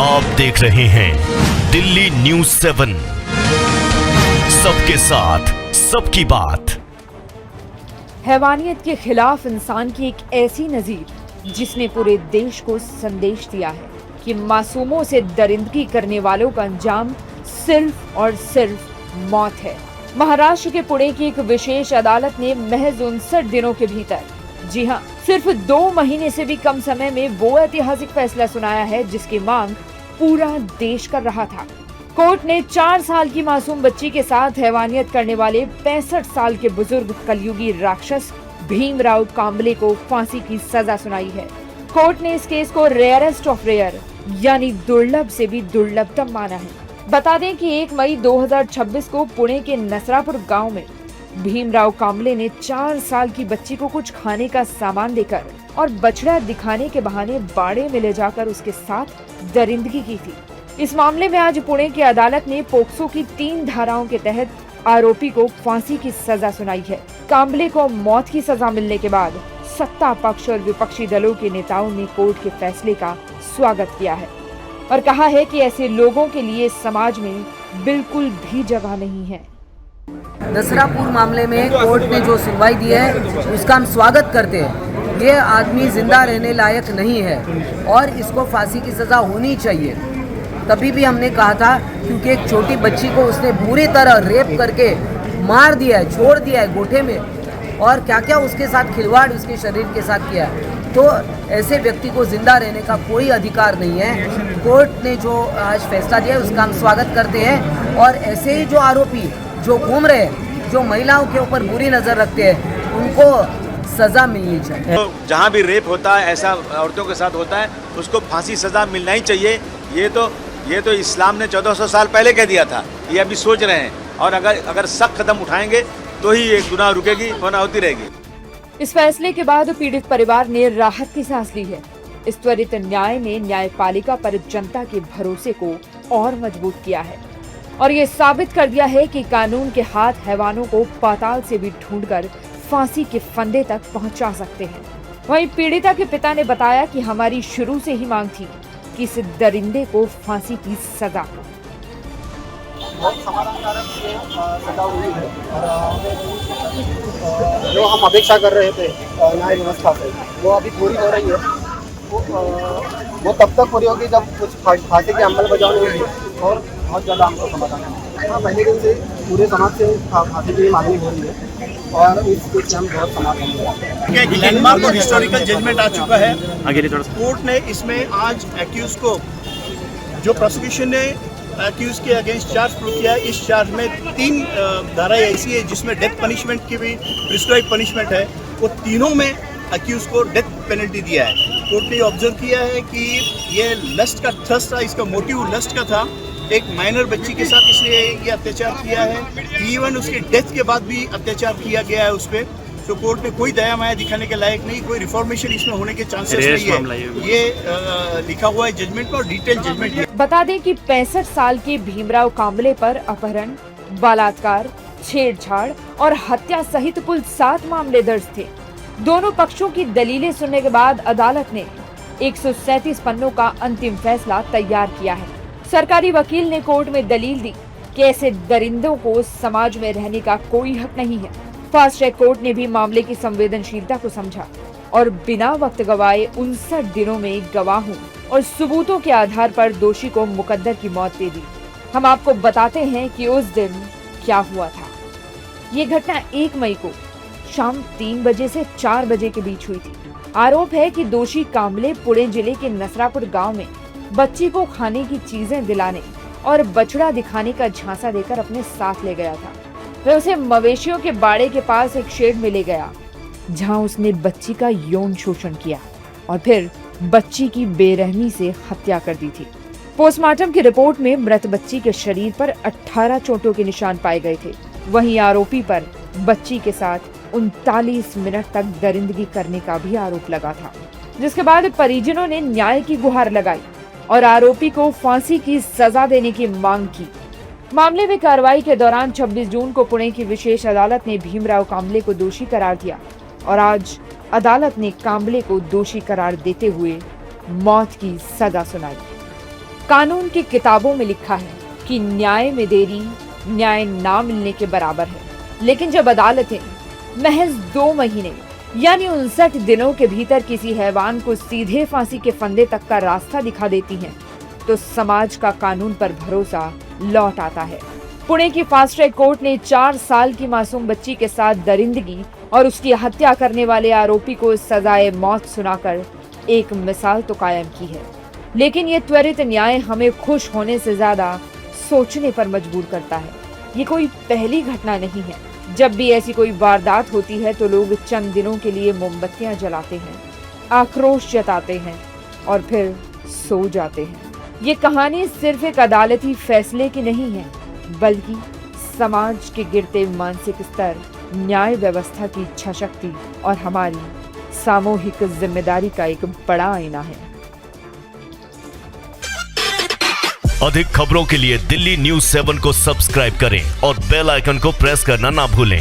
आप देख रहे हैं दिल्ली न्यूज़ 7, सबके साथ सबकी बात। हैवानियत के खिलाफ इंसान की एक ऐसी नजीर जिसने पूरे देश को संदेश दिया है कि मासूमों से दरिंदगी करने वालों का अंजाम सिर्फ और सिर्फ मौत है। महाराष्ट्र के पुणे की एक विशेष अदालत ने महज 59 दिनों के भीतर, जी हाँ, सिर्फ 2 महीने से भी कम समय में वो ऐतिहासिक फैसला सुनाया है जिसकी मांग पूरा देश कर रहा था। कोर्ट ने 4 साल की मासूम बच्ची के साथ हैवानियत करने वाले 65 साल के बुजुर्ग कलयुगी राक्षस भीमराव कांबले को फांसी की सजा सुनाई है। कोर्ट ने इस केस को रेयरेस्ट ऑफ रेयर यानी दुर्लभ से भी दुर्लभतम माना है। बता दें कि 1 मई 2026 को पुणे के नसरापुर गांव में भीमराव कांबले ने 4 साल की बच्ची को कुछ खाने का सामान देकर और बछड़ा दिखाने के बहाने बाड़े में ले जाकर उसके साथ दरिंदगी की थी। इस मामले में आज पुणे की अदालत ने पोक्सो की 3 धाराओं के तहत आरोपी को फांसी की सजा सुनाई है। कांबले को मौत की सजा मिलने के बाद सत्ता पक्ष और विपक्षी दलों के नेताओं ने कोर्ट के फैसले का स्वागत किया है और कहा है कि ऐसे लोगों के लिए समाज में बिल्कुल भी जगह नहीं है। नसरापुर मामले में कोर्ट ने जो सुनवाई दी है उसका हम स्वागत करते हैं। ये आदमी जिंदा रहने लायक नहीं है और इसको फांसी की सज़ा होनी चाहिए। तभी भी हमने कहा था क्योंकि एक छोटी बच्ची को उसने बुरी तरह रेप करके मार दिया है, छोड़ दिया है गोठे में, और क्या क्या उसके साथ खिलवाड़ उसके शरीर के साथ किया है, तो ऐसे व्यक्ति को जिंदा रहने का कोई अधिकार नहीं है। कोर्ट ने जो आज फैसला दिया है उसका हम स्वागत करते हैं और ऐसे ही जो आरोपी जो घूम रहे हैं, जो महिलाओं के ऊपर बुरी नज़र रखते हैं, उनको सज़ा मिलनी चाहिए। तो जहाँ भी रेप होता है, ऐसा औरतों के साथ होता है, उसको फांसी सज़ा मिलना ही चाहिए। ये तो इस्लाम ने 1400 साल पहले कह दिया था, ये अभी सोच रहे हैं, और अगर सख्त कदम उठाएंगे तो ही ये गुनाह रुकेगी, वरना होती रहेगी। इस फैसले के बाद पीड़ित परिवार ने राहत की सांस ली है। इस त्वरित न्याय ने न्यायपालिका पर जनता के भरोसे को और मजबूत किया है और ये साबित कर दिया है कि कानून के हाथ हैवानों को पाताल से भी ढूंढकर फांसी के फंदे तक पहुंचा सकते हैं। वहीं पीड़िता के पिता ने बताया कि हमारी शुरू से ही मांग थी कि इस दरिंदे को फांसी की सजा हो। बहुत समाधानकारक सजा हुई है और जो हम अपेक्षा कर रहे थे न्याय व्यवस्था से, वो अभी पूरी हो रही है। वो तब तक पूरी होगी जब कुछ फांसी की अंमलबजावनी होगी और बहुत ज़्यादा हमको समाधान है। पहले दिन से पूरे समाज से फांसी की मांगनी हो रही है और इस केस से हम बहुत समाधान एक लैंडमार्क और हिस्टोरिकल जजमेंट आ चुका है। कोर्ट ने इसमें आज एक्यूज को, जो प्रोसिक्यूशन ने एक्यूज के अगेंस्ट चार्ज प्रूव किया, इस चार्ज में 3 धाराएं ऐसी है जिसमें डेथ पनिशमेंट की भी प्रिस्क्राइब पनिशमेंट है। वो तीनों में एक्यूज को डेथ पेनल्टी दिया है। कोर्ट ने ऑब्जर्व किया है कि ये लस्ट का थ्रस्ट था, इसका मोटिव लस्ट का था। एक माइनर बच्ची के साथ इसने ये अत्याचार किया है, इवन उसके डेथ के बाद भी अत्याचार किया गया है उस पर। तो कोर्ट ने कोई दया माया दिखाने के लायक नहीं, कोई रिफॉर्मेशन इसमें होने के चांसेस नहीं है। ये लिखा हुआ है जजमेंट में और डिटेल जजमेंट है। बता दें कि 65 साल के भीमराव कांबले पर अपहरण, बलात्कार, छेड़छाड़ और हत्या सहित कुल 7 मामले दर्ज थे। दोनों पक्षों की दलीलें सुनने के बाद अदालत ने 137 पन्नों का अंतिम फैसला तैयार किया है। सरकारी वकील ने कोर्ट में दलील दी कि ऐसे दरिंदों को समाज में रहने का कोई हक नहीं है। फास्ट ट्रैक कोर्ट ने भी मामले की संवेदनशीलता को समझा और बिना वक्त गवाए 59 दिनों में गवाहों और सबूतों के आधार पर दोषी को मुकद्दर की मौत दे दी। हम आपको बताते हैं कि उस दिन क्या हुआ था। ये घटना 1 मई को शाम 3 बजे से 4 बजे के बीच हुई थी। आरोप है कि दोषी कांबले पुणे जिले के नसरापुर गांव में बच्ची को खाने की चीजें दिलाने और बछड़ा दिखाने का झांसा देकर अपने साथ ले गया था। वह उसे मवेशियों के बाड़े के पास एक शेड में ले गया, जहां उसने बच्ची का यौन शोषण किया और फिर बच्ची की बेरहमी से हत्या कर दी थी। पोस्टमार्टम की रिपोर्ट में मृत बच्ची के शरीर पर 18 चोटों के निशान पाए गए थे। वहीं आरोपी पर बच्ची के साथ 39 मिनट तक दरिंदगी करने का भी आरोप लगा था, जिसके बाद परिजनों ने न्याय की गुहार लगाई और आरोपी को फांसी की सजा देने की मांग की। मामले में कार्रवाई के दौरान 26 जून को पुणे की विशेष अदालत ने भीमराव कांबले को दोषी करार दिया और आज अदालत ने कांबले को दोषी करार देते हुए मौत की सजा सुनाई। कानून की किताबों में लिखा है कि न्याय में देरी न्याय ना मिलने के बराबर है, लेकिन जब अदालतें महज 2 महीने यानी 59 दिनों के भीतर किसी हैवान को सीधे फांसी के फंदे तक का रास्ता दिखा देती हैं, तो समाज का कानून पर भरोसा लौट आता है। पुणे की फास्ट ट्रैक कोर्ट ने 4 साल की मासूम बच्ची के साथ दरिंदगी और उसकी हत्या करने वाले आरोपी को सजाए मौत सुनाकर एक मिसाल तो कायम की है, लेकिन ये त्वरित न्याय हमें खुश होने से ज्यादा सोचने पर मजबूर करता है। ये कोई पहली घटना नहीं है। जब भी ऐसी कोई वारदात होती है तो लोग चंद दिनों के लिए मोमबत्तियां जलाते हैं, आक्रोश जताते हैं और फिर सो जाते हैं। ये कहानी सिर्फ एक अदालती फैसले की नहीं है, बल्कि समाज के गिरते मानसिक स्तर, न्याय व्यवस्था की इच्छा शक्ति और हमारी सामूहिक जिम्मेदारी का एक बड़ा आईना है। अधिक खबरों के लिए दिल्ली न्यूज़ 7 को सब्सक्राइब करें और बेल आइकन को प्रेस करना ना भूलें।